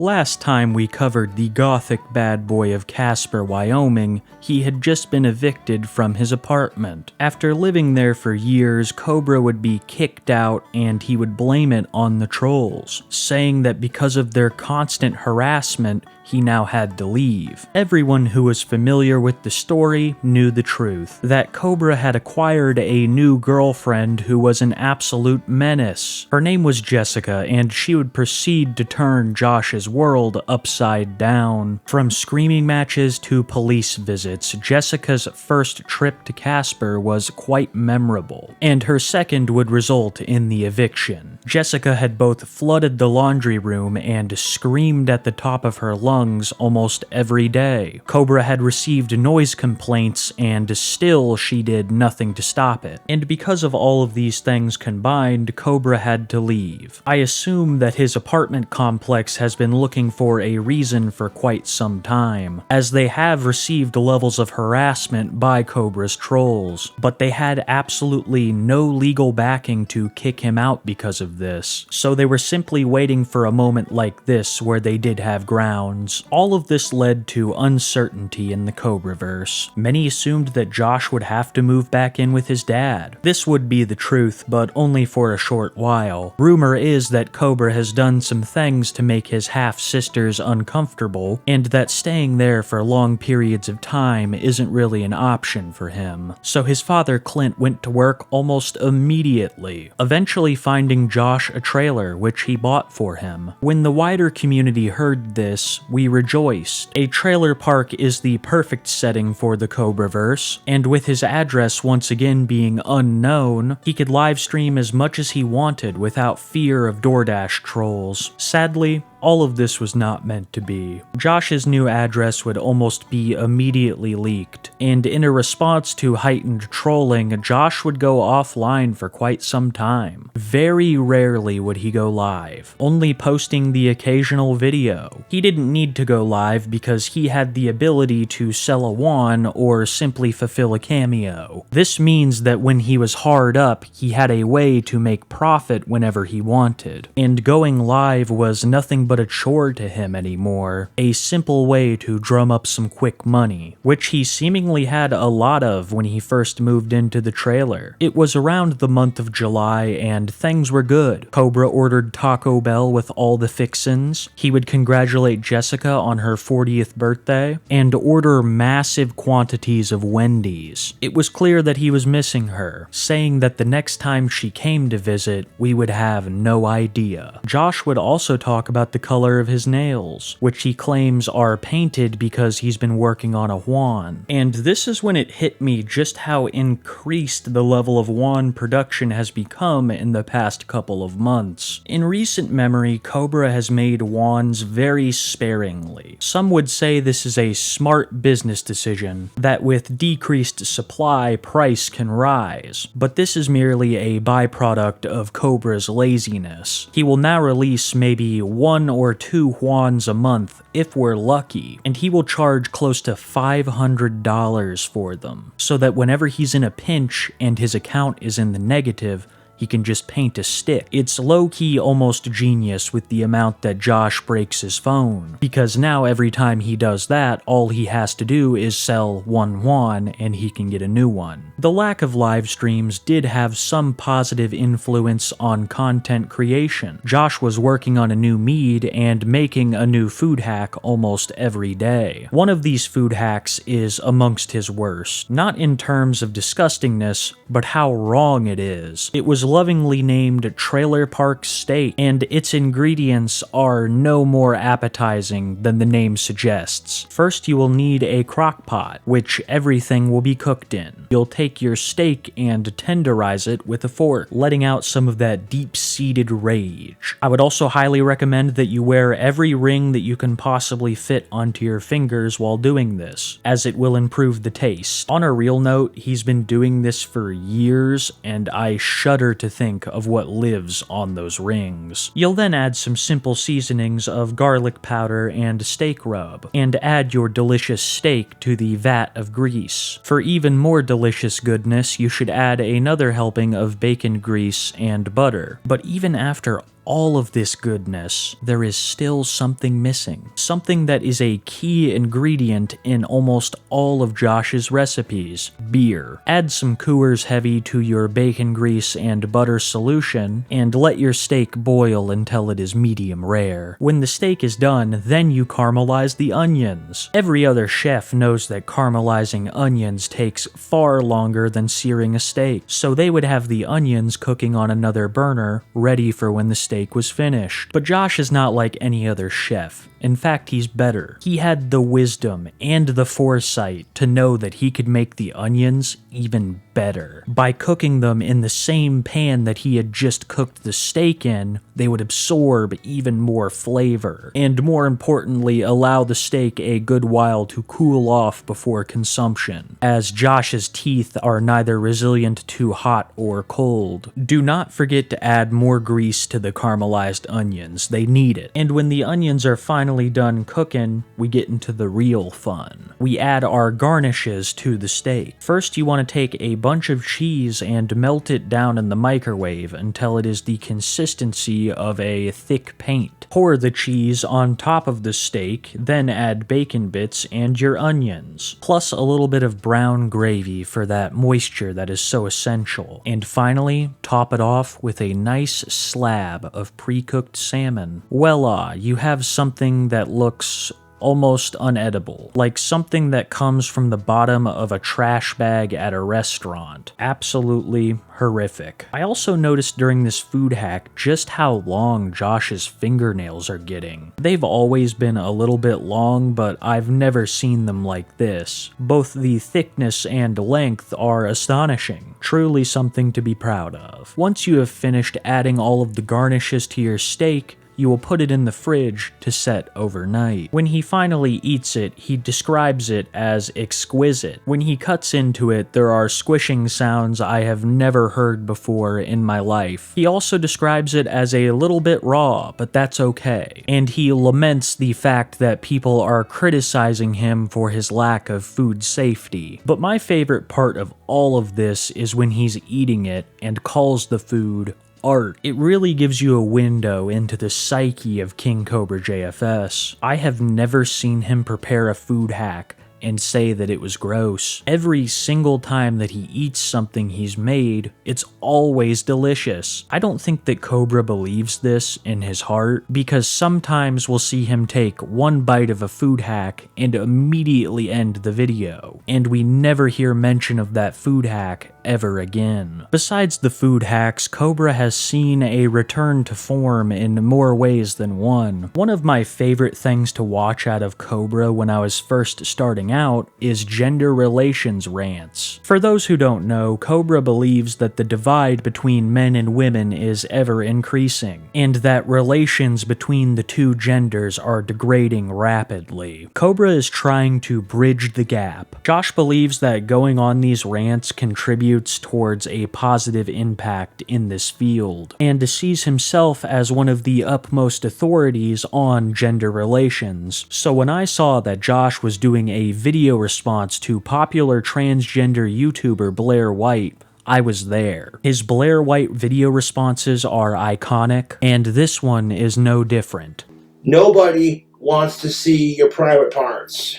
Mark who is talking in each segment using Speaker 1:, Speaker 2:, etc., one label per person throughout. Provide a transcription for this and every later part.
Speaker 1: Last time we covered the gothic bad boy of Casper, Wyoming, he had just been evicted from his apartment. After living there for years, Cobra would be kicked out and he would blame it on the trolls, saying that because of their constant harassment, he now had to leave. Everyone who was familiar with the story knew the truth, that Cobra had acquired a new girlfriend who was an absolute menace. Her name was Jessica, and she would proceed to turn Josh's world upside down. From screaming matches to police visits, Jessica's first trip to Casper was quite memorable, and her second would result in the eviction. Jessica had both flooded the laundry room and screamed at the top of her lungs almost every day. Cobra had received noise complaints, and still she did nothing to stop it. And because of all of these things combined, Cobra had to leave. I assume that his apartment complex has been looking for a reason for quite some time, as they have received levels of harassment by Cobra's trolls, but they had absolutely no legal backing to kick him out because of this, so they were simply waiting for a moment like this where they did have grounds. All of this led to uncertainty in the Cobraverse. Many assumed that Josh would have to move back in with his dad. This would be the truth, but only for a short while. Rumor is that Cobra has done some things to make his half-sisters uncomfortable, and that staying there for long periods of time isn't really an option for him. So his father Clint went to work almost immediately, eventually finding Josh a trailer which he bought for him. When the wider community heard this, we rejoiced. A trailer park is the perfect setting for the Cobraverse, and with his address once again being unknown, he could livestream as much as he wanted without fear of DoorDash trolls. Sadly, all of this was not meant to be. Josh's new address would almost be immediately leaked, and in a response to heightened trolling, Josh would go offline for quite some time. Very rarely would he go live, only posting the occasional video. He didn't need to go live because he had the ability to sell a wand or simply fulfill a cameo. This means that when he was hard up, he had a way to make profit whenever he wanted, and going live was nothing but a chore to him anymore, a simple way to drum up some quick money, which he seemingly had a lot of when he first moved into the trailer. It was around the month of July and things were good. Cobra ordered Taco Bell with all the fixins, he would congratulate Jessica on her 40th birthday, and order massive quantities of Wendy's. It was clear that he was missing her, saying that the next time she came to visit, we would have no idea. Josh would also talk about the color of his nails, which he claims are painted because he's been working on a wand. And this is when it hit me just how increased the level of wand production has become in the past couple of months. In recent memory, Cobra has made wands very sparingly. Some would say this is a smart business decision, that with decreased supply, price can rise, but this is merely a byproduct of Cobra's laziness. He will now release maybe one or two wands a month if we're lucky, and he will charge close to $500 for them, so that whenever he's in a pinch and his account is in the negative, he can just paint a stick. It's low-key almost genius with the amount that Josh breaks his phone, because now every time he does that, all he has to do is sell one wand and he can get a new one. The lack of live streams did have some positive influence on content creation. Josh was working on a new mead and making a new food hack almost every day. One of these food hacks is amongst his worst, not in terms of disgustingness, but how wrong it is. It was lovingly named Trailer Park Steak, and its ingredients are no more appetizing than the name suggests. First, you will need a crock pot, which everything will be cooked in. You'll take your steak and tenderize it with a fork, letting out some of that deep-seated rage. I would also highly recommend that you wear every ring that you can possibly fit onto your fingers while doing this, as it will improve the taste. On a real note, he's been doing this for years, and I shudder to think of what lives on those rings. You'll then add some simple seasonings of garlic powder and steak rub, and add your delicious steak to the vat of grease. For even more delicious goodness, you should add another helping of bacon grease and butter. But even after all of this goodness, there is still something missing. Something that is a key ingredient in almost all of Josh's recipes: beer. Add some Coors Heavy to your bacon grease and butter solution, and let your steak boil until it is medium rare. When the steak is done, then you caramelize the onions. Every other chef knows that caramelizing onions takes far longer than searing a steak, so they would have the onions cooking on another burner, ready for when the steak was finished. But Josh is not like any other chef. In fact, he's better. He had the wisdom and the foresight to know that he could make the onions even better. By cooking them in the same pan that he had just cooked the steak in, they would absorb even more flavor, and more importantly, allow the steak a good while to cool off before consumption, as Josh's teeth are neither resilient to hot or cold. Do not forget to add more grease to the caramelized onions. They need it. And when the onions are finally done cooking, we get into the real fun. We add our garnishes to the steak. First, you want to take a bunch of cheese and melt it down in the microwave until it is the consistency of a thick paint. Pour the cheese on top of the steak, then add bacon bits and your onions, plus a little bit of brown gravy for that moisture that is so essential. And finally, top it off with a nice slab of pre-cooked salmon. Voila, you have something that looks almost unedible, like something that comes from the bottom of a trash bag at a restaurant. Absolutely horrific. I also noticed during this food hack just how long Josh's fingernails are getting. They've always been a little bit long, but I've never seen them like this. Both the thickness and length are astonishing. Truly something to be proud of. Once you have finished adding all of the garnishes to your steak, you will put it in the fridge to set overnight. When he finally eats it, he describes it as exquisite. When he cuts into it, there are squishing sounds I have never heard before in my life. He also describes it as a little bit raw, but that's okay. And he laments the fact that people are criticizing him for his lack of food safety. But my favorite part of all of this is when he's eating it and calls the food art. It really gives you a window into the psyche of Kingcobrajfs. I have never seen him prepare a food hack and say that it was gross. Every single time that he eats something he's made, it's always delicious. I don't think that Cobra believes this in his heart, because sometimes we'll see him take one bite of a food hack and immediately end the video, and we never hear mention of that food hack ever again. Besides the food hacks, Cobra has seen a return to form in more ways than one. One of my favorite things to watch out of Cobra when I was first starting out is gender relations rants. For those who don't know, Cobra believes that the divide between men and women is ever increasing, and that relations between the two genders are degrading rapidly. Cobra is trying to bridge the gap. Josh believes that going on these rants contributes towards a positive impact in this field, and sees himself as one of the utmost authorities on gender relations. So when I saw that Josh was doing a video response to popular transgender YouTuber Blair White, I was there. His Blair White video responses are iconic, and this one is no different.
Speaker 2: Nobody wants to see your private parts.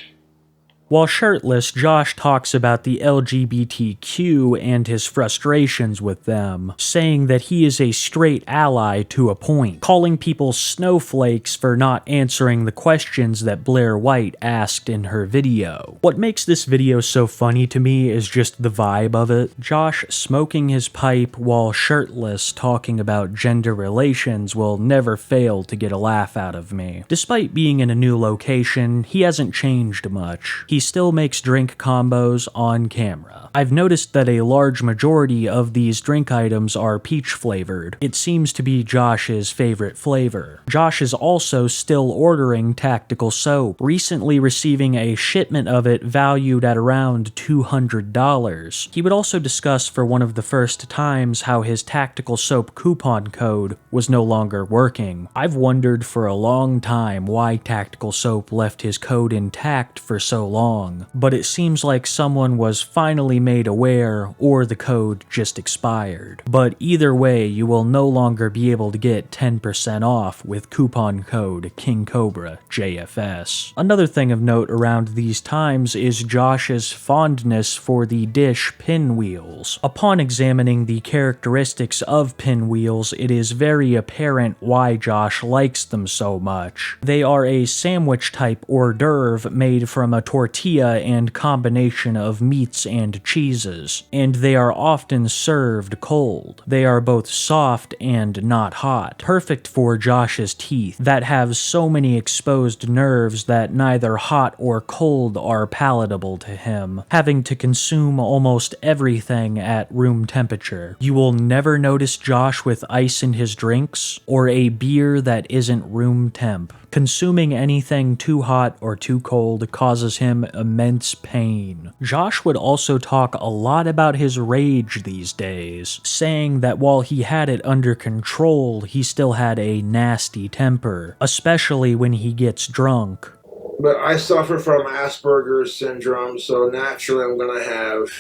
Speaker 1: While shirtless, Josh talks about the LGBTQ and his frustrations with them, saying that he is a straight ally to a point, calling people snowflakes for not answering the questions that Blair White asked in her video. What makes this video so funny to me is just the vibe of it. Josh smoking his pipe while shirtless talking about gender relations will never fail to get a laugh out of me. Despite being in a new location, he hasn't changed much. He still makes drink combos on camera. I've noticed that a large majority of these drink items are peach flavored. It seems to be Josh's favorite flavor. Josh is also still ordering tactical soap, recently receiving a shipment of it valued at around $200. He would also discuss for one of the first times how his tactical soap coupon code was no longer working. I've wondered for a long time why tactical soap left his code intact for so long. long, but it seems like someone was finally made aware or the code just expired. But either way, you will no longer be able to get 10% off with coupon code Kingcobrajfs. Another thing of note around these times is Josh's fondness for the dish pinwheels. Upon examining the characteristics of pinwheels, it is very apparent why Josh likes them so much. They are a sandwich-type hors d'oeuvre made from a tortilla and combination of meats and cheeses, and they are often served cold. They are both soft and not hot, perfect for Josh's teeth that have so many exposed nerves that neither hot or cold are palatable to him, having to consume almost everything at room temperature. You will never notice Josh with ice in his drinks or a beer that isn't room temp. Consuming anything too hot or too cold causes him immense pain. Josh would also talk a lot about his rage these days, saying that while he had it under control, he still had a nasty temper, especially when he gets drunk.
Speaker 2: But I suffer from Asperger's syndrome, so naturally I'm going to have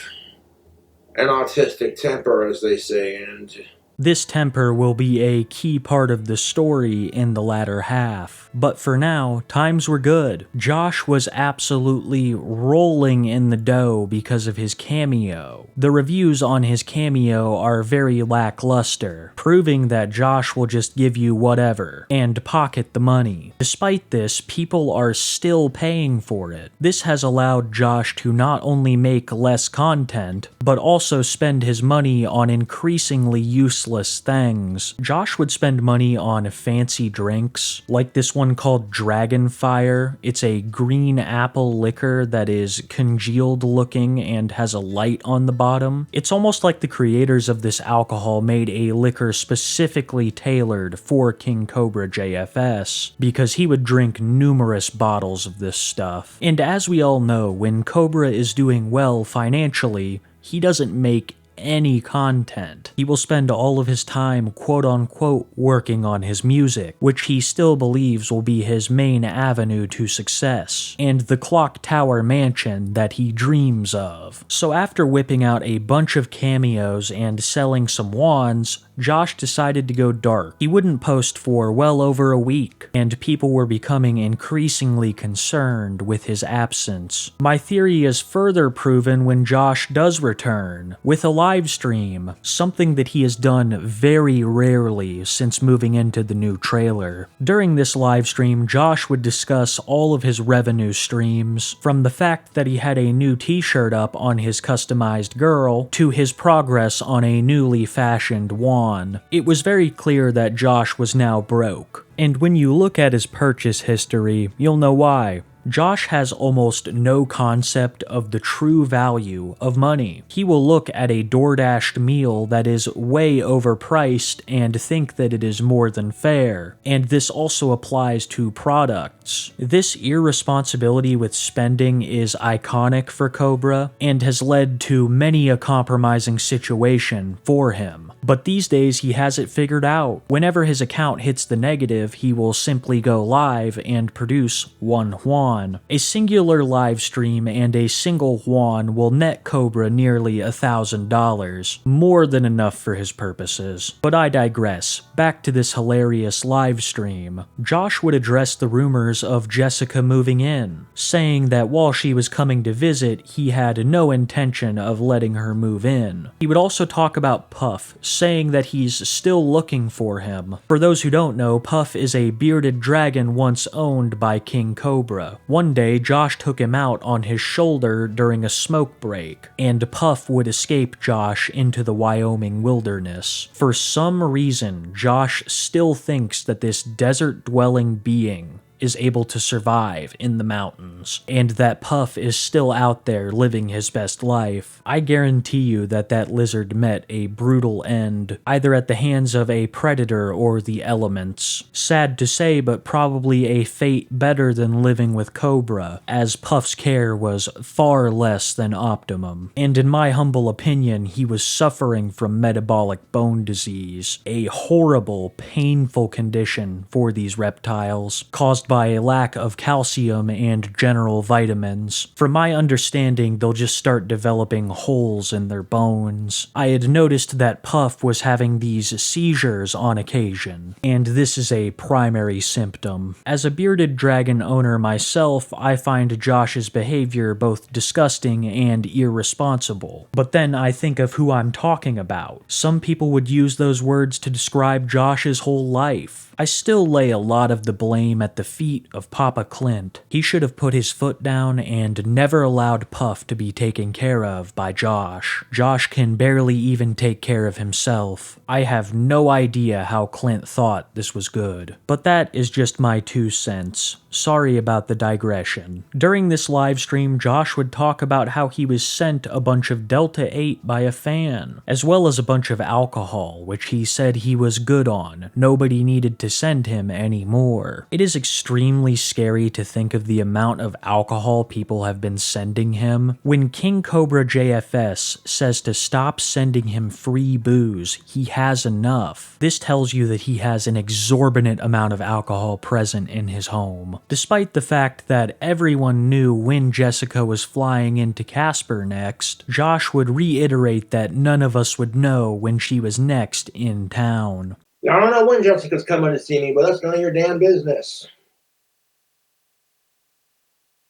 Speaker 2: an autistic temper, as they say, and
Speaker 1: This temper will be a key part of the story in the latter half. But for now, times were good. Josh was absolutely rolling in the dough because of his Cameo. The reviews on his Cameo are very lackluster, proving that Josh will just give you whatever and pocket the money. Despite this, people are still paying for it. This has allowed Josh to not only make less content, but also spend his money on increasingly useless things. Josh would spend money on fancy drinks, like this one called Dragonfire. It's a green apple liquor that is congealed looking and has a light on the bottom. It's almost like the creators of this alcohol made a liquor specifically tailored for Kingcobrajfs, because he would drink numerous bottles of this stuff. And as we all know, when Cobra is doing well financially, he doesn't make any content. He will spend all of his time quote-unquote working on his music, which he still believes will be his main avenue to success, and the clock tower mansion that he dreams of. So after whipping out a bunch of cameos and selling some wands, Josh decided to go dark. He wouldn't post for well over a week, and people were becoming increasingly concerned with his absence. My theory is further proven when Josh does return, with a live stream, something that he has done very rarely since moving into the new trailer. During this live stream, Josh would discuss all of his revenue streams, from the fact that he had a new t-shirt up on his customized girl, to his progress on a newly fashioned wand. It was very clear that Josh was now broke, and when you look at his purchase history, you'll know why. Josh has almost no concept of the true value of money. He will look at a DoorDashed meal that is way overpriced and think that it is more than fair, and this also applies to products. This irresponsibility with spending is iconic for Cobra and has led to many a compromising situation for him. But these days he has it figured out. Whenever his account hits the negative, he will simply go live and produce one yuan. A singular live stream and a single yuan will net Cobra nearly $1,000, more than enough for his purposes. But I digress. Back to this hilarious live stream. Josh would address the rumors of Jessica moving in, saying that while she was coming to visit, he had no intention of letting her move in. He would also talk about Puff, saying that he's still looking for him. For those who don't know, Puff is a bearded dragon once owned by King Cobra. One day, Josh took him out on his shoulder during a smoke break, and Puff would escape Josh into the Wyoming wilderness. For some reason, Josh still thinks that this desert-dwelling being is able to survive in the mountains, and that Puff is still out there living his best life. I guarantee you that that lizard met a brutal end, either at the hands of a predator or the elements. Sad to say, but probably a fate better than living with Cobra, as Puff's care was far less than optimum. And in my humble opinion, he was suffering from metabolic bone disease, a horrible, painful condition for these reptiles, caused by a lack of calcium and general vitamins. From my understanding, they'll just start developing holes in their bones. I had noticed that Puff was having these seizures on occasion, and this is a primary symptom. As a bearded dragon owner myself, I find Josh's behavior both disgusting and irresponsible. But then I think of who I'm talking about. Some people would use those words to describe Josh's whole life. I still lay a lot of the blame at the feet of Papa Clint. He should have put his foot down and never allowed Puff to be taken care of by Josh. Josh can barely even take care of himself. I have no idea how Clint thought this was good. But that is just my 2 cents. Sorry about the digression. During this live stream, Josh would talk about how he was sent a bunch of Delta 8 by a fan, as well as a bunch of alcohol, which he said he was good on. Nobody needed to send him anymore. It is extremely scary to think of the amount of alcohol people have been sending him. When Kingcobrajfs says to stop sending him free booze, he has enough. This tells you that he has an exorbitant amount of alcohol present in his home. Despite the fact that everyone knew when Jessica was flying into Casper next, Josh would reiterate that none of us would know when she was next in town.
Speaker 2: I don't know when Jessica's coming to see me, but that's none of your damn business.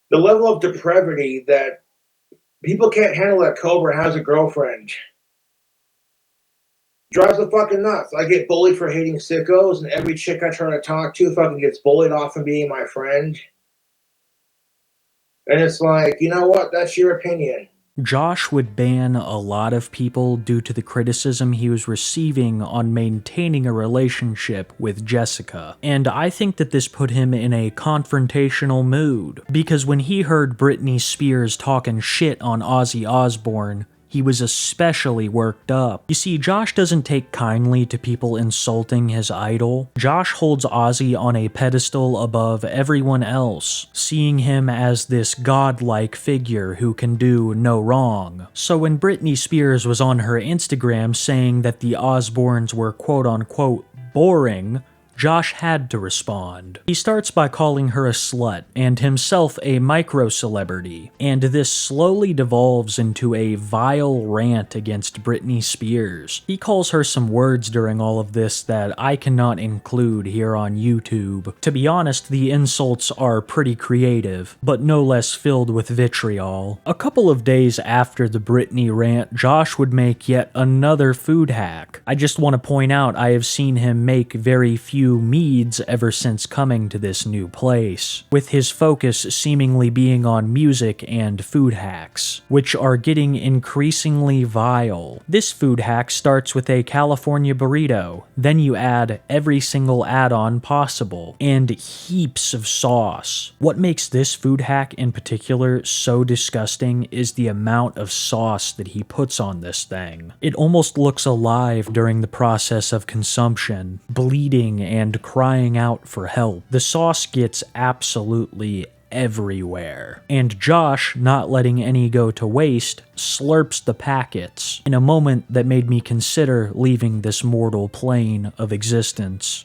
Speaker 2: The level of depravity that people can't handle that Cobra has a girlfriend drives me fucking nuts. I get bullied for hating sickos, and every chick I try to talk to fucking gets bullied off of being my friend. And it's like, you know what? That's your opinion.
Speaker 1: Josh would ban a lot of people due to the criticism he was receiving on maintaining a relationship with Jessica, and I think that this put him in a confrontational mood, because when he heard Britney Spears talking shit on Ozzy Osbourne, he was especially worked up. You see, Josh doesn't take kindly to people insulting his idol. Josh holds Ozzy on a pedestal above everyone else, seeing him as this godlike figure who can do no wrong. So when Britney Spears was on her Instagram saying that the Osbournes were quote-unquote boring, Josh had to respond. He starts by calling her a slut and himself a micro-celebrity, and this slowly devolves into a vile rant against Britney Spears. He calls her some words during all of this that I cannot include here on YouTube. To be honest, the insults are pretty creative, but no less filled with vitriol. A couple of days after the Britney rant, Josh would make yet another food hack. I just want to point out I have seen him make very few meads ever since coming to this new place, with his focus seemingly being on music and food hacks, which are getting increasingly vile. This food hack starts with a California burrito, then you add every single add-on possible, and heaps of sauce. What makes this food hack in particular so disgusting is the amount of sauce that he puts on this thing. It almost looks alive during the process of consumption, bleeding and crying out for help. The sauce gets absolutely everywhere. And Josh, not letting any go to waste, slurps the packets in a moment that made me consider leaving this mortal plane of existence.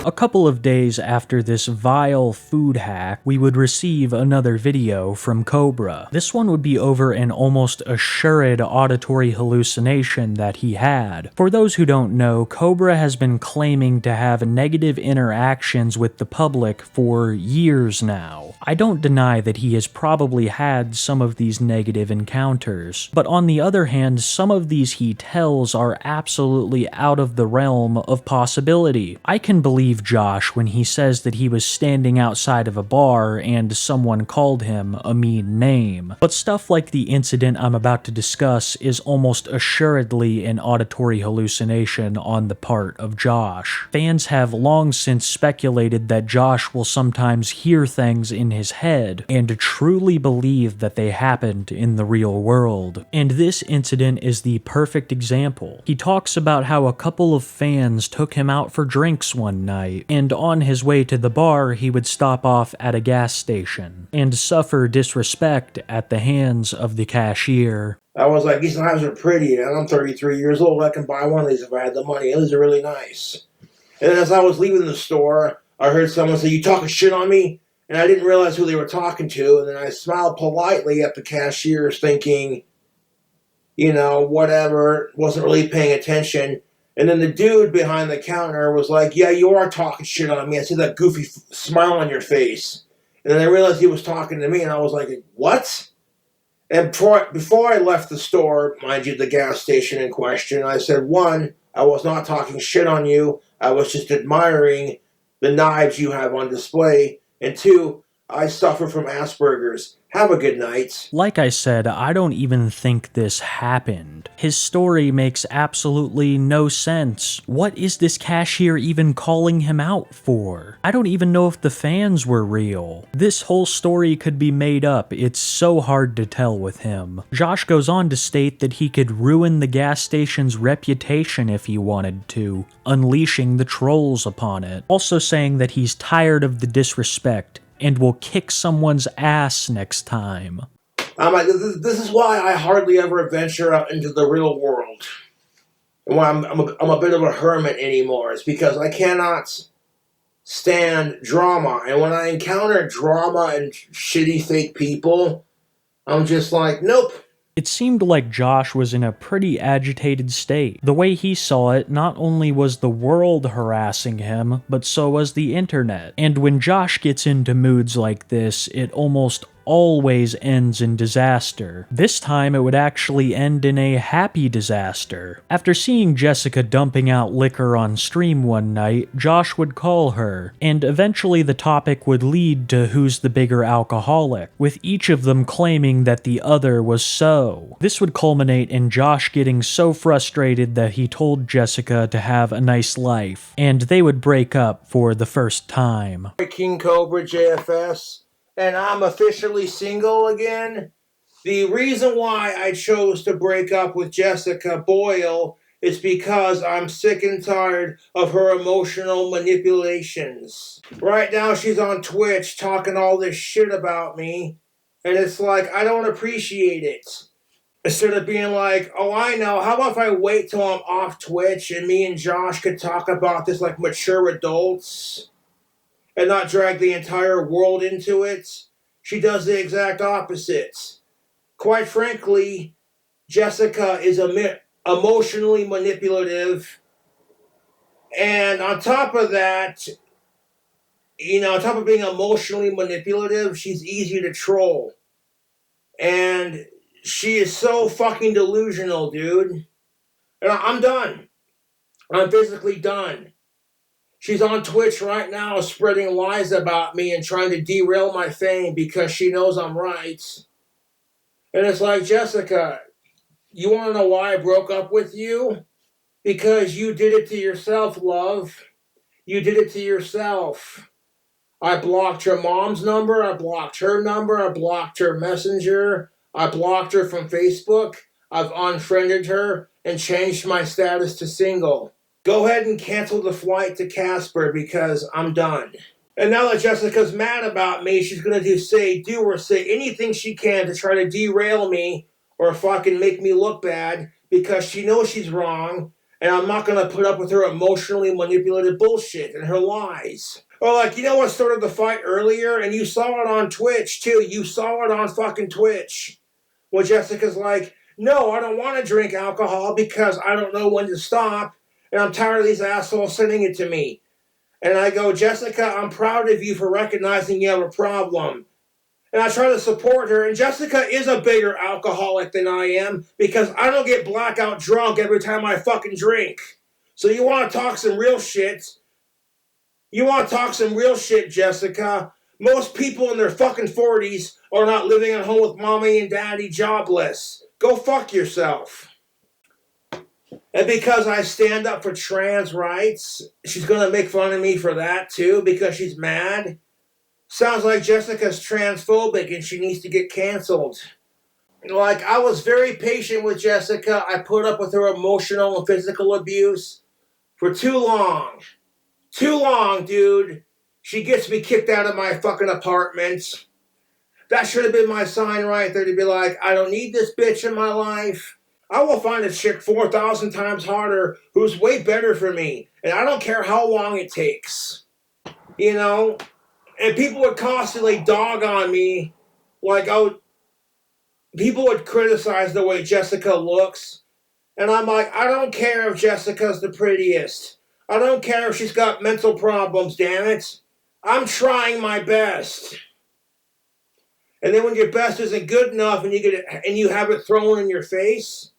Speaker 1: A couple of days after this vile food hack, we would receive another video from Cobra. This one would be over an almost assured auditory hallucination that he had. For those who don't know, Cobra has been claiming to have negative interactions with the public for years now. I don't deny that he has probably had some of these negative encounters, but on the other hand, some of these he tells are absolutely out of the realm of possibility. I can believe Josh when he says that he was standing outside of a bar and someone called him a mean name. But stuff like the incident I'm about to discuss is almost assuredly an auditory hallucination on the part of Josh. Fans have long since speculated that Josh will sometimes hear things in his head and truly believe that they happened in the real world. And this incident is the perfect example. He talks about how a couple of fans took him out for drinks one night, night, and on his way to the bar he would stop off at a gas station and suffer disrespect at the hands of the cashier.
Speaker 2: I was like, these knives are pretty, and I'm 33 years old. I can buy one of these if I had the money. These are really nice. And then as I was leaving the store, I heard someone say, you talking shit on me? And I didn't realize who they were talking to. And then I smiled politely at the cashiers thinking, you know, whatever, wasn't really paying attention. And then the dude behind the counter was like, yeah, you are talking shit on me. I see that goofy smile on your face. And then I realized he was talking to me, and I was like, what? And before I left the store, mind you, the gas station in question, I said, one, I was not talking shit on you. I was just admiring the knives you have on display. And two, I suffer from Asperger's. Have a good night.
Speaker 1: Like I said, I don't even think this happened. His story makes absolutely no sense. What is this cashier even calling him out for? I don't even know if the fans were real. This whole story could be made up. It's so hard to tell with him. Josh goes on to state that he could ruin the gas station's reputation if he wanted to, unleashing the trolls upon it. Also saying that he's tired of the disrespect and will kick someone's ass next time.
Speaker 2: I'm like, this is why I hardly ever venture out into the real world. And why I'm a bit of a hermit anymore. It's because I cannot stand drama. And when I encounter drama and shitty fake people, I'm just like, nope.
Speaker 1: It seemed like Josh was in a pretty agitated state. The way he saw it, not only was the world harassing him, but so was the internet. And when Josh gets into moods like this, it almost always ends in disaster. This time it would actually end in a happy disaster. After seeing Jessica dumping out liquor on stream one night, Josh would call her, and eventually the topic would lead to who's the bigger alcoholic, with each of them claiming that the other was so. This would culminate in Josh getting so frustrated that he told Jessica to have a nice life, and they would break up for the first time.
Speaker 2: Kingcobrajfs, and I'm officially single again. The reason why I chose to break up with Jessica Boyle is because I'm sick and tired of her emotional manipulations. Right now she's on Twitch talking all this shit about me, and it's like, I don't appreciate it. Instead of being like, oh, I know, how about if I wait till I'm off Twitch and me and Josh could talk about this like mature adults and not drag the entire world into it? She does the exact opposite. Quite frankly, Jessica is emotionally manipulative. And on top of that, on top of being emotionally manipulative, she's easy to troll. And she is so fucking delusional, dude. And I'm done. I'm physically done. She's on Twitch right now spreading lies about me and trying to derail my fame because she knows I'm right. And it's like, Jessica, you want to know why I broke up with you? Because you did it to yourself, love. You did it to yourself. I blocked her mom's number. I blocked her number. I blocked her messenger. I blocked her from Facebook. I've unfriended her and changed my status to single. Go ahead and cancel the flight to Casper because I'm done. And now that Jessica's mad about me, she's going to do or say anything she can to try to derail me or fucking make me look bad because she knows she's wrong, and I'm not going to put up with her emotionally manipulative bullshit and her lies. Or like, you know what started the fight earlier? And you saw it on Twitch too. You saw it on fucking Twitch. Well, Jessica's like, no, I don't want to drink alcohol because I don't know when to stop. And I'm tired of these assholes sending it to me. And I go, Jessica, I'm proud of you for recognizing you have a problem. And I try to support her. And Jessica is a bigger alcoholic than I am because I don't get blackout drunk every time I fucking drink. So you want to talk some real shit? You want to talk some real shit, Jessica? Most people in their fucking 40s are not living at home with mommy and daddy jobless. Go fuck yourself. And because I stand up for trans rights, she's going to make fun of me for that too because she's mad. Sounds like Jessica's transphobic and she needs to get canceled. Like, I was very patient with Jessica. I put up with her emotional and physical abuse for too long. Too long, dude. She gets me kicked out of my fucking apartment. That should have been my sign right there to be like, I don't need this bitch in my life. I will find a chick 4,000 times harder who's way better for me. And I don't care how long it takes. You know? And people would constantly dog on me. Like, people would criticize the way Jessica looks. And I'm like, I don't care if Jessica's the prettiest. I don't care if she's got mental problems, damn it. I'm trying my best. And then when your best isn't good enough and you have it thrown in your face,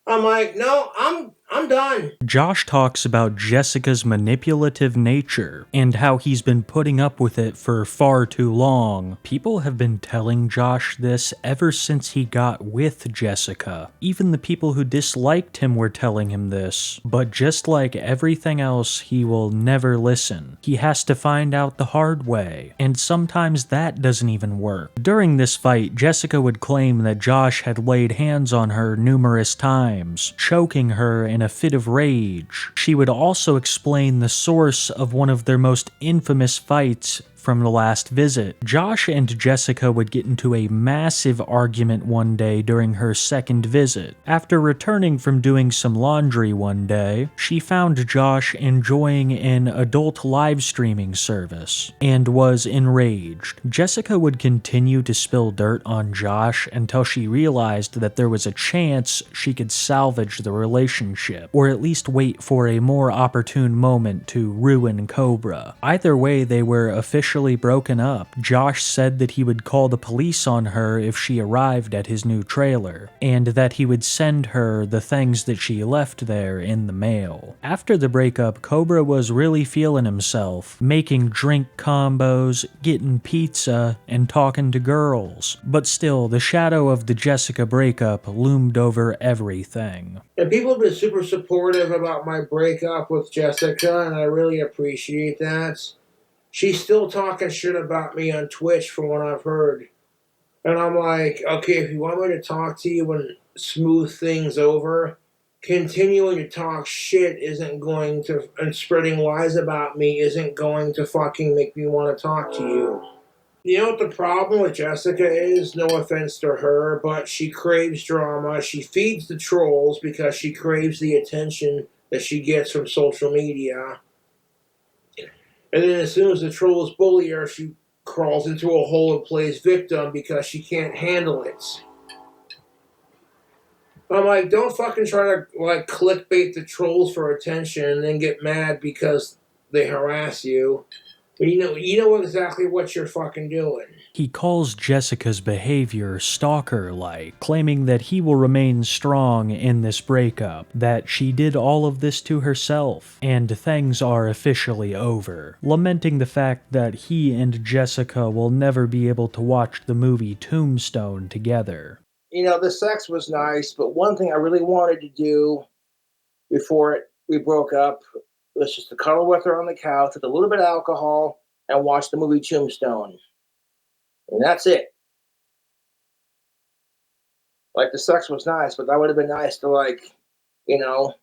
Speaker 2: I'm like, no, I'm done.
Speaker 1: Josh talks about Jessica's manipulative nature and how he's been putting up with it for far too long. People have been telling Josh this ever since he got with Jessica. Even the people who disliked him were telling him this. But just like everything else, he will never listen. He has to find out the hard way, and sometimes that doesn't even work. During this fight, Jessica would claim that Josh had laid hands on her numerous times, choking her in a fit of rage. She would also explain the source of one of their most infamous fights from the last visit. Josh and Jessica would get into a massive argument one day during her second visit. After returning from doing some laundry one day, she found Josh enjoying an adult live streaming service and was enraged. Jessica would continue to spill dirt on Josh until she realized that there was a chance she could salvage the relationship, or at least wait for a more opportune moment to ruin Cobra. Either way, they were officially broken up. Josh said that he would call the police on her if she arrived at his new trailer, and that he would send her the things that she left there in the mail. After the breakup, Cobra was really feeling himself, making drink combos, getting pizza, and talking to girls. But still, the shadow of the Jessica breakup loomed over everything.
Speaker 2: And people have been super supportive about my breakup with Jessica, and I really appreciate that. She's still talking shit about me on Twitch from what I've heard. And I'm like, okay, if you want me to talk to you and smooth things over, continuing to talk shit and spreading lies about me isn't going to fucking make me want to talk to you. You know what the problem with Jessica is? No offense to her, but she craves drama. She feeds the trolls because she craves the attention that she gets from social media. And then as soon as the trolls bully her, she crawls into a hole and plays victim because she can't handle it. I'm like, don't fucking try to like clickbait the trolls for attention and then get mad because they harass you. But you know exactly what you're fucking doing.
Speaker 1: He calls Jessica's behavior stalker-like, claiming that he will remain strong in this breakup, that she did all of this to herself, and things are officially over, lamenting the fact that he and Jessica will never be able to watch the movie Tombstone together.
Speaker 2: You know, the sex was nice, but one thing I really wanted to do before we broke up was just to cuddle with her on the couch with a little bit of alcohol and watch the movie Tombstone. And that's it. Like, the sex was nice, but that would have been nice to, like, you know,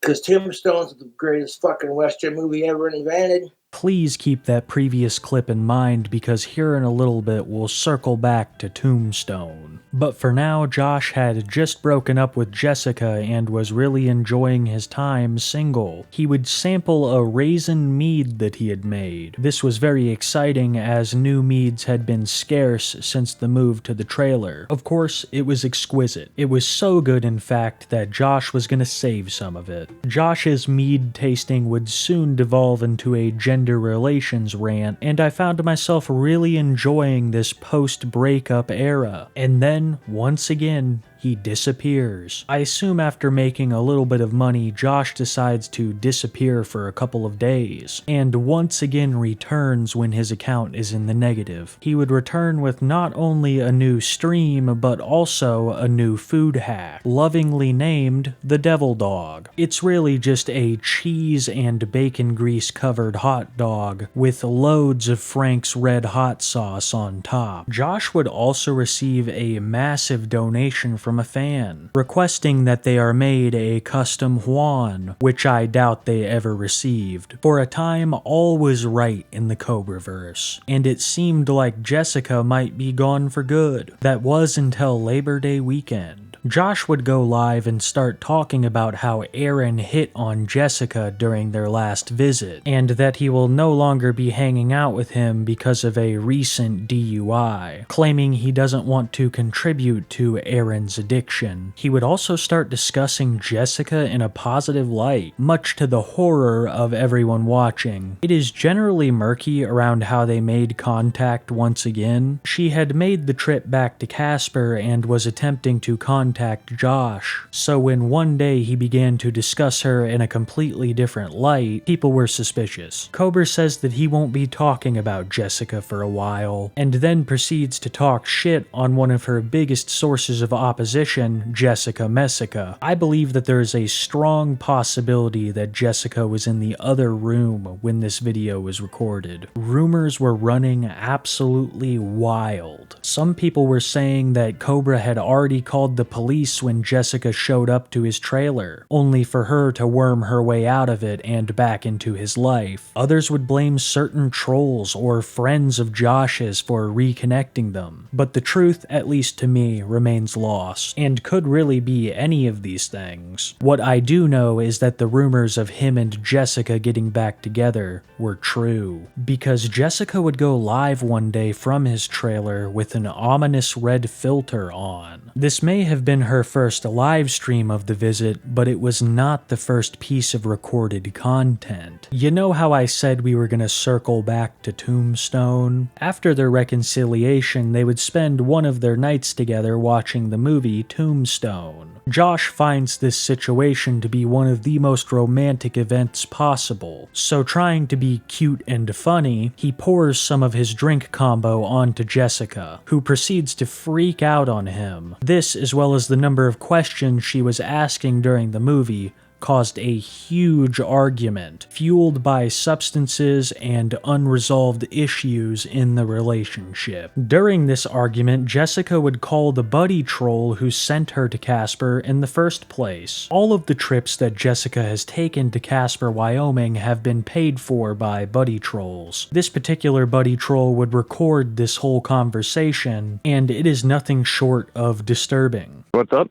Speaker 2: because Tombstone's the greatest fucking Western movie ever invented.
Speaker 1: Please keep that previous clip in mind because here in a little bit we'll circle back to Tombstone. But for now, Josh had just broken up with Jessica and was really enjoying his time single. He would sample a raisin mead that he had made. This was very exciting as new meads had been scarce since the move to the trailer. Of course, it was exquisite. It was so good, in fact, that Josh was gonna save some of it. Josh's mead tasting would soon devolve into a gender relations rant, and I found myself really enjoying this post-breakup era. And then, once again, he disappears. I assume after making a little bit of money, Josh decides to disappear for a couple of days, and once again returns when his account is in the negative. He would return with not only a new stream, but also a new food hack, lovingly named the Devil Dog. It's really just a cheese and bacon grease covered hot dog with loads of Frank's Red Hot sauce on top. Josh would also receive a massive donation from from a fan, requesting that they are made a custom Juan, which I doubt they ever received. For a time, all was right in the Cobraverse, and it seemed like Jessica might be gone for good. That was until Labor Day weekend. Josh would go live and start talking about how Aaron hit on Jessica during their last visit, and that he will no longer be hanging out with him because of a recent DUI, claiming he doesn't want to contribute to Aaron's addiction. He would also start discussing Jessica in a positive light, much to the horror of everyone watching. It is generally murky around how they made contact once again. She had made the trip back to Casper and was attempting to contact Josh, so when one day he began to discuss her in a completely different light, people were suspicious. Cobra says that he won't be talking about Jessica for a while, and then proceeds to talk shit on one of her biggest sources of opposition, Jessica Messica. I believe that there is a strong possibility that Jessica was in the other room when this video was recorded. Rumors were running absolutely wild. Some people were saying that Cobra had already called the police when Jessica showed up to his trailer, only for her to worm her way out of it and back into his life. Others would blame certain trolls or friends of Josh's for reconnecting them, but the truth, at least to me, remains lost, and could really be any of these things. What I do know is that the rumors of him and Jessica getting back together were true, because Jessica would go live one day from his trailer with an ominous red filter on. This may have been her first live stream of the visit, but it was not the first piece of recorded content. You know how I said we were gonna circle back to Tombstone? After their reconciliation, they would spend one of their nights together watching the movie Tombstone. Josh finds this situation to be one of the most romantic events possible, so trying to be cute and funny, he pours some of his drink combo onto Jessica, who proceeds to freak out on him. This, as well as the number of questions she was asking during the movie, caused a huge argument, fueled by substances and unresolved issues in the relationship. During this argument, Jessica would call the buddy troll who sent her to Casper in the first place. All of the trips that Jessica has taken to Casper, Wyoming have been paid for by buddy trolls. This particular buddy troll would record this whole conversation, and it is nothing short of disturbing.
Speaker 3: What's up?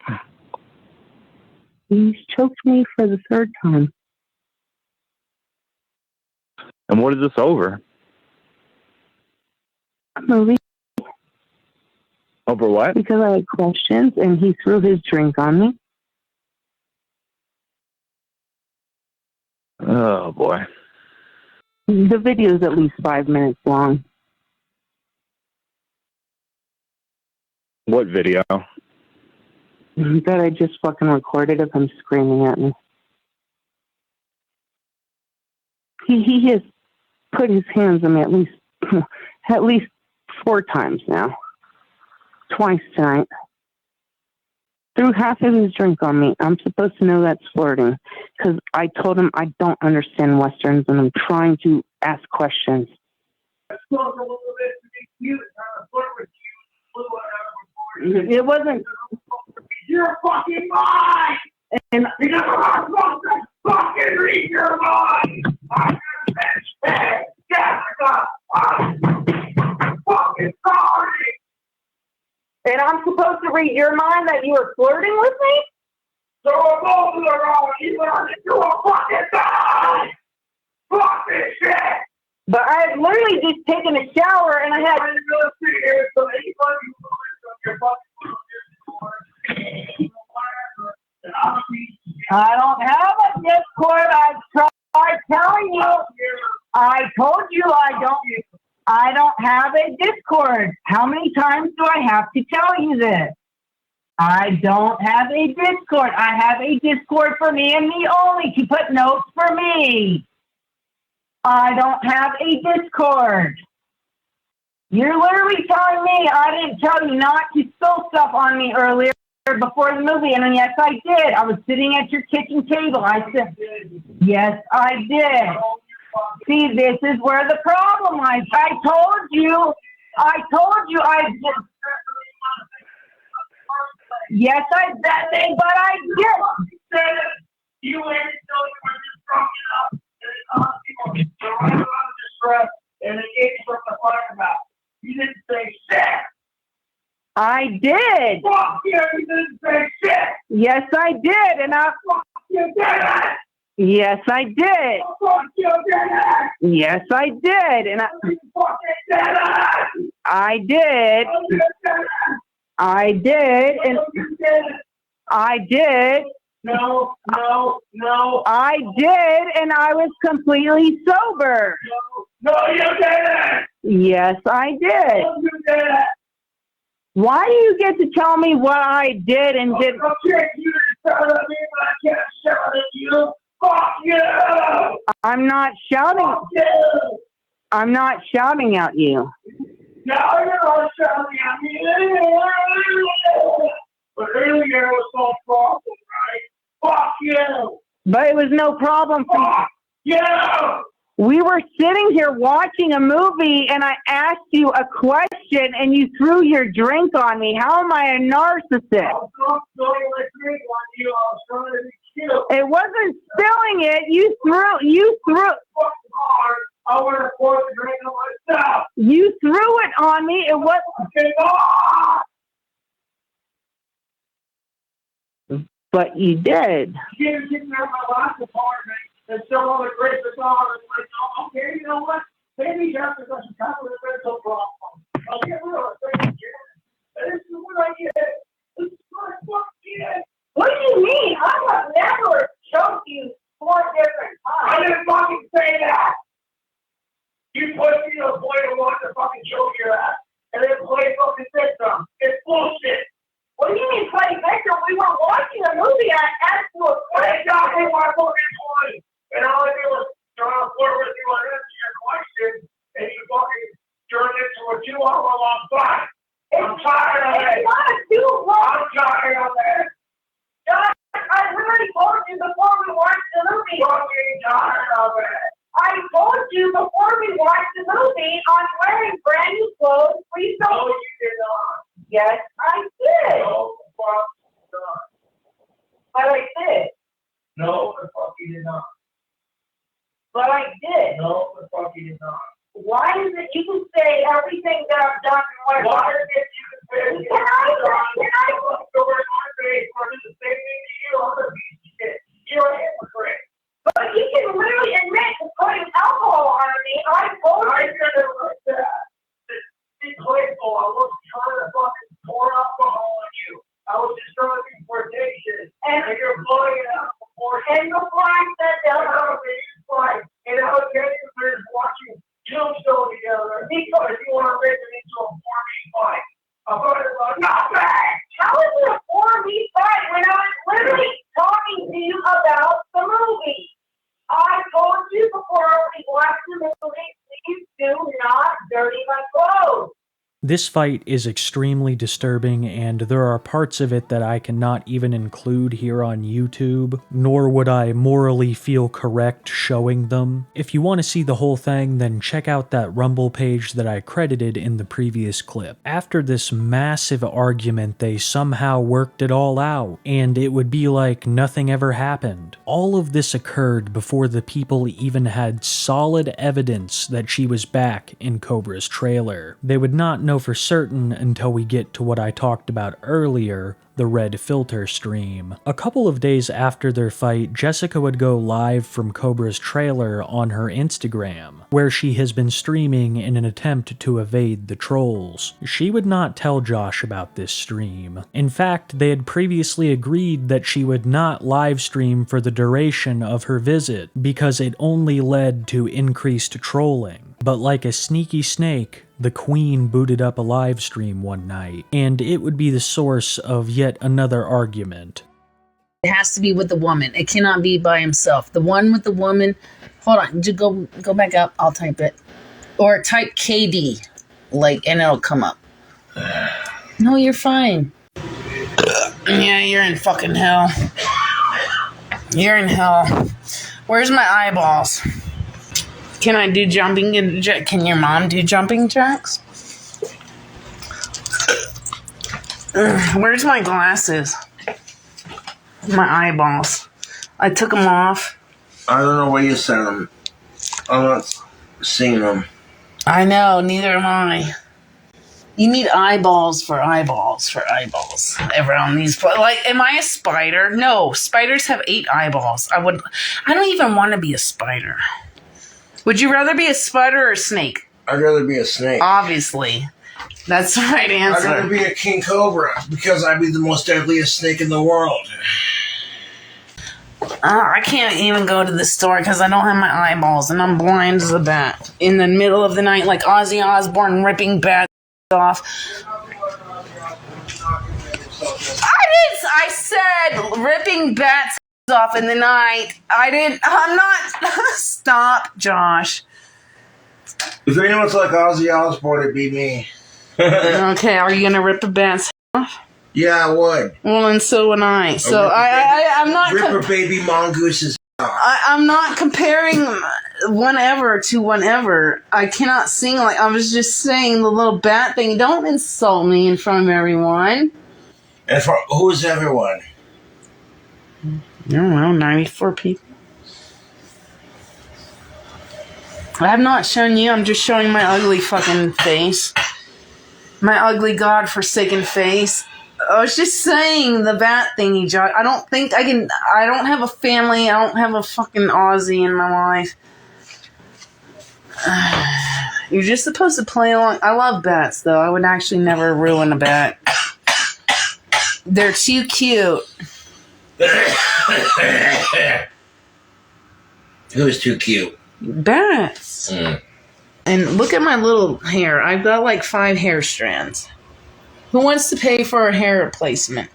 Speaker 4: He's choked me for the third time.
Speaker 3: And what is this over?
Speaker 4: Movie.
Speaker 3: Over what?
Speaker 4: Because I had questions and he threw his drink on me.
Speaker 3: Oh, boy.
Speaker 4: The video is at least 5 minutes long.
Speaker 3: What video?
Speaker 4: That I just fucking recorded of him screaming at me. He has put his hands on me at least 4 times now. Twice tonight. Threw half of his drink on me. I'm supposed to know that's flirting, because I told him I don't understand Westerns and I'm trying to ask questions. It wasn't. You're fucking mine! And because I'm supposed to fucking read your mind! I'm Jessica! I'm fucking sorry! And I'm supposed to read your mind that you were flirting with me? So we're both wrong. You learned to do a fucking thing! Fucking shit! But I had literally just taken a shower and I had. I don't have a Discord. I've tried telling you. I told you I don't have a Discord. How many times do I have to tell you this? I don't have a Discord. I have a Discord for me and me only to put notes for me. I don't have a Discord. You're literally telling me I didn't tell you not to spill stuff on me earlier before the movie, and yes, I did. I was sitting at your kitchen table. I said, yes, I did. See, this is where the problem lies. I told you, I just... Yes, I did, but I did.
Speaker 5: You waited until you were just broken up, and it caused people to run out of distress, and it gave you something to fight about. You didn't say shit.
Speaker 4: I did.
Speaker 5: Fuck you, you didn't say shit.
Speaker 4: Yes, I did, and I.
Speaker 5: Fuck you, did it.
Speaker 4: Yes, I did.
Speaker 5: Fuck you, did it.
Speaker 4: Yes, I did, and I.
Speaker 5: You fucking did it.
Speaker 4: I did.
Speaker 5: You did it.
Speaker 4: I did, and
Speaker 5: You did it.
Speaker 4: I did.
Speaker 5: No.
Speaker 4: I did, and I was completely sober.
Speaker 5: No, you did it.
Speaker 4: Yes, I did.
Speaker 5: No, you did it.
Speaker 4: Why do you get to tell me what I did and didn't?
Speaker 5: Okay, you didn't shout at me, but I can't shout at you. Fuck you.
Speaker 4: I'm not shouting.
Speaker 5: Fuck you.
Speaker 4: I'm not shouting at you.
Speaker 5: Now you're not shouting at me. But earlier was no problem, right? Fuck you.
Speaker 4: But it was no problem for
Speaker 5: Fuck you.
Speaker 4: We were sitting here watching a movie, and I asked you a question, and you threw your drink on me. How am I a narcissist?
Speaker 5: I was not throwing my drink on you. I was trying to be cute.
Speaker 4: It wasn't spilling it. You threw.
Speaker 5: Fuck hard. I would have poured the drink on myself.
Speaker 4: You threw it on me. It was.
Speaker 5: Okay, ah!
Speaker 4: But you did.
Speaker 5: You didn't get there in my last apartment and sell all the grapes and all. And like, oh, okay, you know what? Maybe Jessica doesn't come with a mental problem. I'll get rid of it. This is what I get. This is what I fucking get.
Speaker 4: What do you mean? I have never choked you 4 different
Speaker 5: I
Speaker 4: times.
Speaker 5: didn't fucking say that. You pushed me to a point of wanting to fucking choke your ass and then play fucking victim. It's bullshit.
Speaker 4: What do you mean play victim? We were watching a movie. I asked you a
Speaker 5: That's
Speaker 4: question.
Speaker 5: exactly my fucking point. And all I did was try to flirt with you and answer your question, and you fucking turned into a 2-hour-long fight. I'm tired of it.
Speaker 4: It's not too long.
Speaker 5: I'm tired of it.
Speaker 4: Josh, I literally told you before we watched the movie.
Speaker 5: Fucking tired of it.
Speaker 4: I told you before we watched the movie I'm wearing brand new clothes. Please
Speaker 5: No,
Speaker 4: don't.
Speaker 5: you did not.
Speaker 4: Yes, I did.
Speaker 5: No, the fuck you did not.
Speaker 4: But I did.
Speaker 5: No, the fuck you did not.
Speaker 4: But I did.
Speaker 5: No, the fuck you did not.
Speaker 4: Why is it you can say everything that I've done and what
Speaker 5: Why is it you can say
Speaker 4: Can I
Speaker 5: look over at my face or do the same thing to you on the piece of shit? You're a hypocrite.
Speaker 4: But you can literally admit to putting alcohol on me. I told
Speaker 5: I
Speaker 4: you.
Speaker 5: didn't like that. Be playful. I wasn't trying to fucking pour alcohol on you. I was just trying to be flirtatious. And you're blowing it up before
Speaker 4: And before I said that,
Speaker 5: and I was being fine. And I was getting there watching Tombstone together because you want to make it into a 4v fight. I thought it was nothing.
Speaker 4: how is it a 4v fight when I was literally talking to you about the movie? I told you before we watched the movie, please do not dirty my clothes.
Speaker 1: This fight is extremely disturbing, and there are parts of it that I cannot even include here on YouTube, nor would I morally feel correct showing them. If you want to see the whole thing, then check out that Rumble page that I credited in the previous clip. After this massive argument, they somehow worked it all out, and it would be like nothing ever happened. All of this occurred before the people even had solid evidence that she was back in Cobra's trailer. They would not know for certain until we get to what I talked about earlier, the red filter stream. A couple of days after their fight, Jessica would go live from Cobra's trailer on her Instagram, where she has been streaming in an attempt to evade the trolls. She would not tell Josh about this stream. In fact, they had previously agreed that she would not live stream for the duration of her visit, because it only led to increased trolling. But like a sneaky snake, the Queen booted up a live stream one night, and it would be the source of yet another argument.
Speaker 6: It has to be with the woman. It cannot be by himself. The one with the woman. Hold on. Just go back up. I'll type it. Or type KD, and it'll come up. No, you're fine. Yeah, you're in fucking hell. You're in hell. Where's my eyeballs? Can I do jumping? Can your mom do jumping jacks? Where's my glasses? My eyeballs. I took them off.
Speaker 2: I don't know where you sent them. I'm not seeing them.
Speaker 6: I know, neither am I. You need eyeballs for eyeballs for eyeballs around these. Like, am I a spider? No, spiders have 8 eyeballs. I don't even want to be a spider. Would you rather be a spider or a snake?
Speaker 2: I'd rather be a snake.
Speaker 6: Obviously. That's the right answer.
Speaker 2: I'd rather be a king cobra because I'd be the most deadliest snake in the world.
Speaker 6: I can't even go to the store because I don't have my eyeballs and I'm blind as a bat. In the middle of the night, like Ozzy Osbourne ripping bats off. I said ripping bats off in the night. I'm not. Stop, Josh.
Speaker 2: If anyone's like Ozzy Osbourne, it'd be me.
Speaker 6: Okay, are you going to rip a bat's off?
Speaker 2: Yeah, I would.
Speaker 6: Well, and so would I. So I'm not.
Speaker 2: Rip a baby mongoose's.
Speaker 6: I'm not comparing whenever to whenever. I cannot sing like I was just saying the little bat thing. Don't insult me in front of everyone.
Speaker 2: And for who's everyone?
Speaker 6: I don't know, 94 people. I have not shown you. I'm just showing my ugly fucking face. My ugly godforsaken face. I was just saying the bat thingy, Josh. I don't think I can. I don't have a family. I don't have a fucking Aussie in my life. You're just supposed to play along. I love bats, though. I would actually never ruin a bat. They're too cute.
Speaker 2: Who's too cute?
Speaker 6: Bats. And look at my little hair. I've got like 5 hair strands. Who wants to pay for a hair replacement?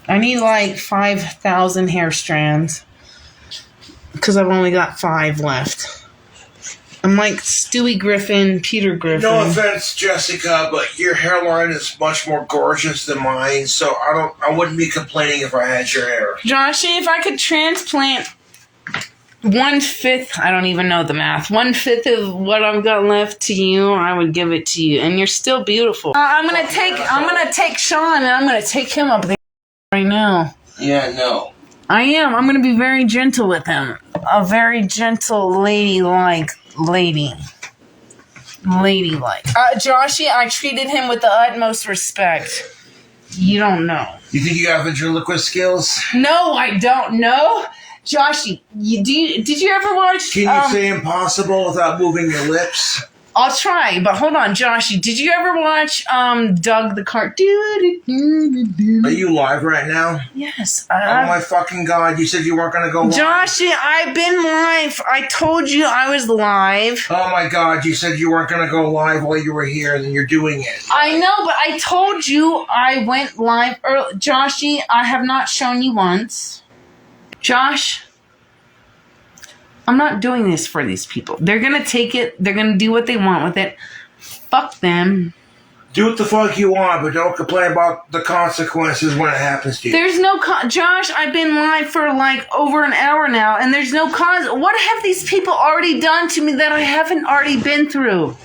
Speaker 6: I need like 5,000 hair strands. Because I've only got 5 left. I'm like Stewie Griffin, Peter Griffin.
Speaker 2: No offense, Jessica, but your hairline is much more gorgeous than mine, so I wouldn't be complaining if I had your hair.
Speaker 6: Joshy, if I could transplant 1/5, I don't even know the math, 1/5 of what I've got left to you, I would give it to you, and you're still beautiful. I'm gonna take Sean and I'm gonna take him up there right now.
Speaker 2: Yeah, no.
Speaker 6: I am. I'm gonna be very gentle with him. A very gentle ladylike. Joshy, I treated him with the utmost respect. You don't know.
Speaker 2: You think you got ventriloquist skills?
Speaker 6: No, I don't know. Joshy, did you ever watch...
Speaker 2: Can you say impossible without moving your lips?
Speaker 6: I'll try, but hold on, Joshy. Did you ever watch Doug the Cartoon?
Speaker 2: Are you live right now?
Speaker 6: Yes.
Speaker 2: Oh my fucking God, you said you weren't going to go live.
Speaker 6: Joshy, I've been live. I told you I was live.
Speaker 2: Oh my God, you said you weren't going to go live while you were here, and then you're doing it.
Speaker 6: I know, but I told you I went live early. Joshy, I have not shown you once. Josh, I'm not doing this for these people. They're going to take it. They're going to do what they want with it. Fuck them.
Speaker 2: Do what the fuck you want, but don't complain about the consequences when it happens to you.
Speaker 6: There's no Josh, I've been live for like over an hour now, and there's no cause. What have these people already done to me that I haven't already been through?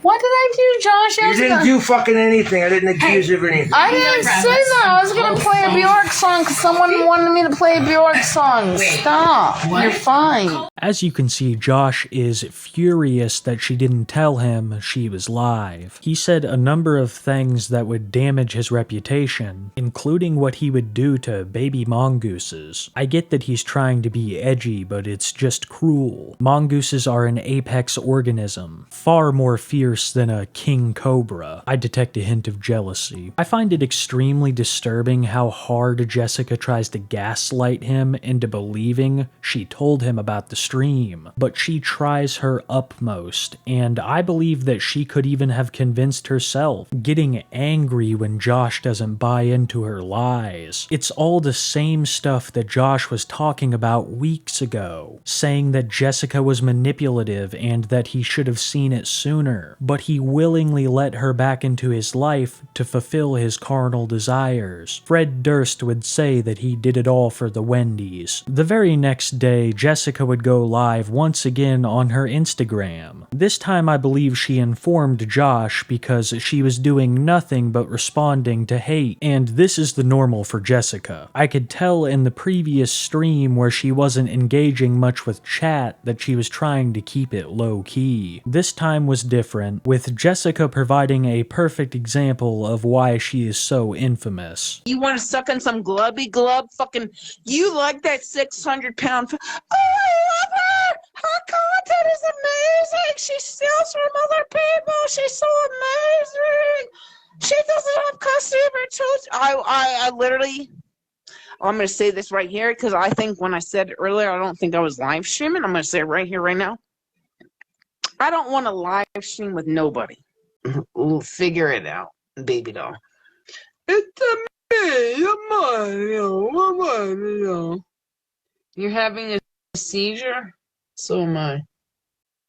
Speaker 6: What did I do, Josh?
Speaker 2: You didn't do fucking anything. I didn't accuse you of anything.
Speaker 6: I didn't say that. I was going to play a Bjork song because someone wanted me to play a Bjork song. Stop. You're fine.
Speaker 1: As you can see, Josh is furious that she didn't tell him she was live. He said a number of things that would damage his reputation, including what he would do to baby mongooses. I get that he's trying to be edgy, but it's just cruel. Mongooses are an apex organism, far more fierce than a king cobra. I detect a hint of jealousy. I find it extremely disturbing how hard Jessica tries to gaslight him into believing she told him about the stream, but she tries her utmost, and I believe that she could even have convinced herself, getting angry when Josh doesn't buy into her lies. It's all the same stuff that Josh was talking about weeks ago, saying that Jessica was manipulative and that he should have seen it sooner. but he willingly let her back into his life to fulfill his carnal desires. Fred Durst would say that he did it all for the Wendy's. The very next day, Jessica would go live once again on her Instagram. This time I believe she informed Josh because she was doing nothing but responding to hate, and this is the normal for Jessica. I could tell in the previous stream where she wasn't engaging much with chat that she was trying to keep it low-key. This time was different, with Jessica providing a perfect example of why she is so infamous.
Speaker 7: You want to suck on some glubby glub fucking, you like that 600-pound, oh, I love her! Her content is amazing! She steals from other people! She's so amazing! She doesn't have customer tools. I literally, I'm going to say this right here because I think when I said it earlier, I don't think I was live streaming. I'm going to say it right here, right now. I don't want to live stream with nobody. We'll figure it out, baby doll. It's me, Mario. You're having a seizure? So am I.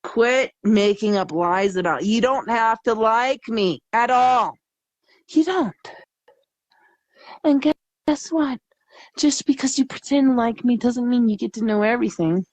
Speaker 7: Quit making up lies about you don't have to like me at all. You don't. And guess what? Just because you pretend like me doesn't mean you get to know everything.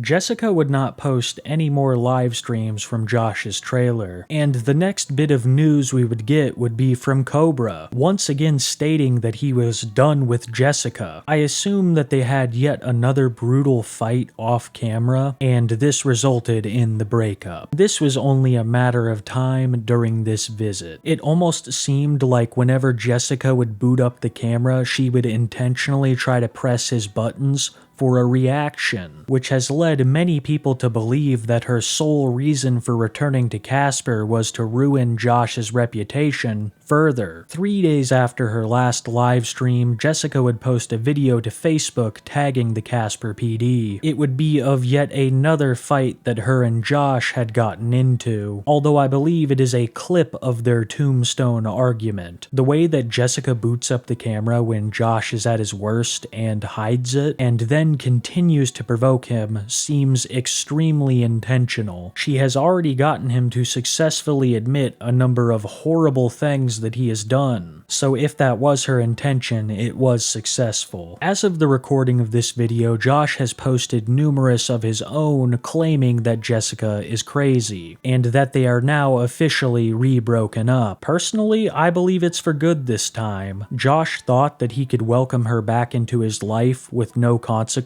Speaker 1: Jessica would not post any more live streams from Josh's trailer, and the next bit of news we would get would be from Cobra, once again stating that he was done with Jessica. I assume that they had yet another brutal fight off camera, and this resulted in the breakup. This was only a matter of time during this visit. It almost seemed like whenever Jessica would boot up the camera, she would intentionally try to press his buttons for a reaction, which has led many people to believe that her sole reason for returning to Casper was to ruin Josh's reputation further. 3 days after her last live stream, Jessica would post a video to Facebook tagging the Casper PD. It would be of yet another fight that her and Josh had gotten into, although I believe it is a clip of their tombstone argument. The way that Jessica boots up the camera when Josh is at his worst and hides it, and then continues to provoke him, seems extremely intentional. She has already gotten him to successfully admit a number of horrible things that he has done, so if that was her intention, it was successful. As of the recording of this video, Josh has posted numerous of his own claiming that Jessica is crazy, and that they are now officially re-broken up. Personally, I believe it's for good this time. Josh thought that he could welcome her back into his life with no consequence,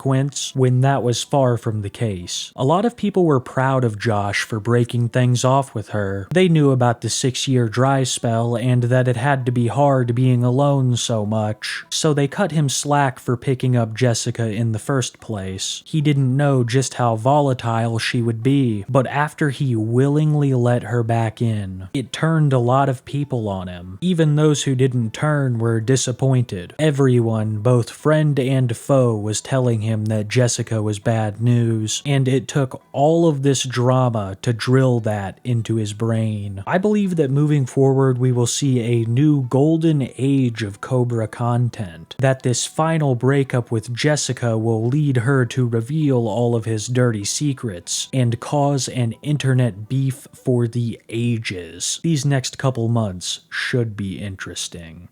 Speaker 1: when that was far from the case. A lot of people were proud of Josh for breaking things off with her. They knew about the 6-year dry spell and that it had to be hard being alone so much, so they cut him slack for picking up Jessica in the first place. He didn't know just how volatile she would be, but after he willingly let her back in, it turned a lot of people on him. Even those who didn't turn were disappointed. Everyone, both friend and foe, was telling him that Jessica was bad news, and it took all of this drama to drill that into his brain. I believe that moving forward we will see a new golden age of Cobra content, that this final breakup with Jessica will lead her to reveal all of his dirty secrets, and cause an internet beef for the ages. These next couple months should be interesting.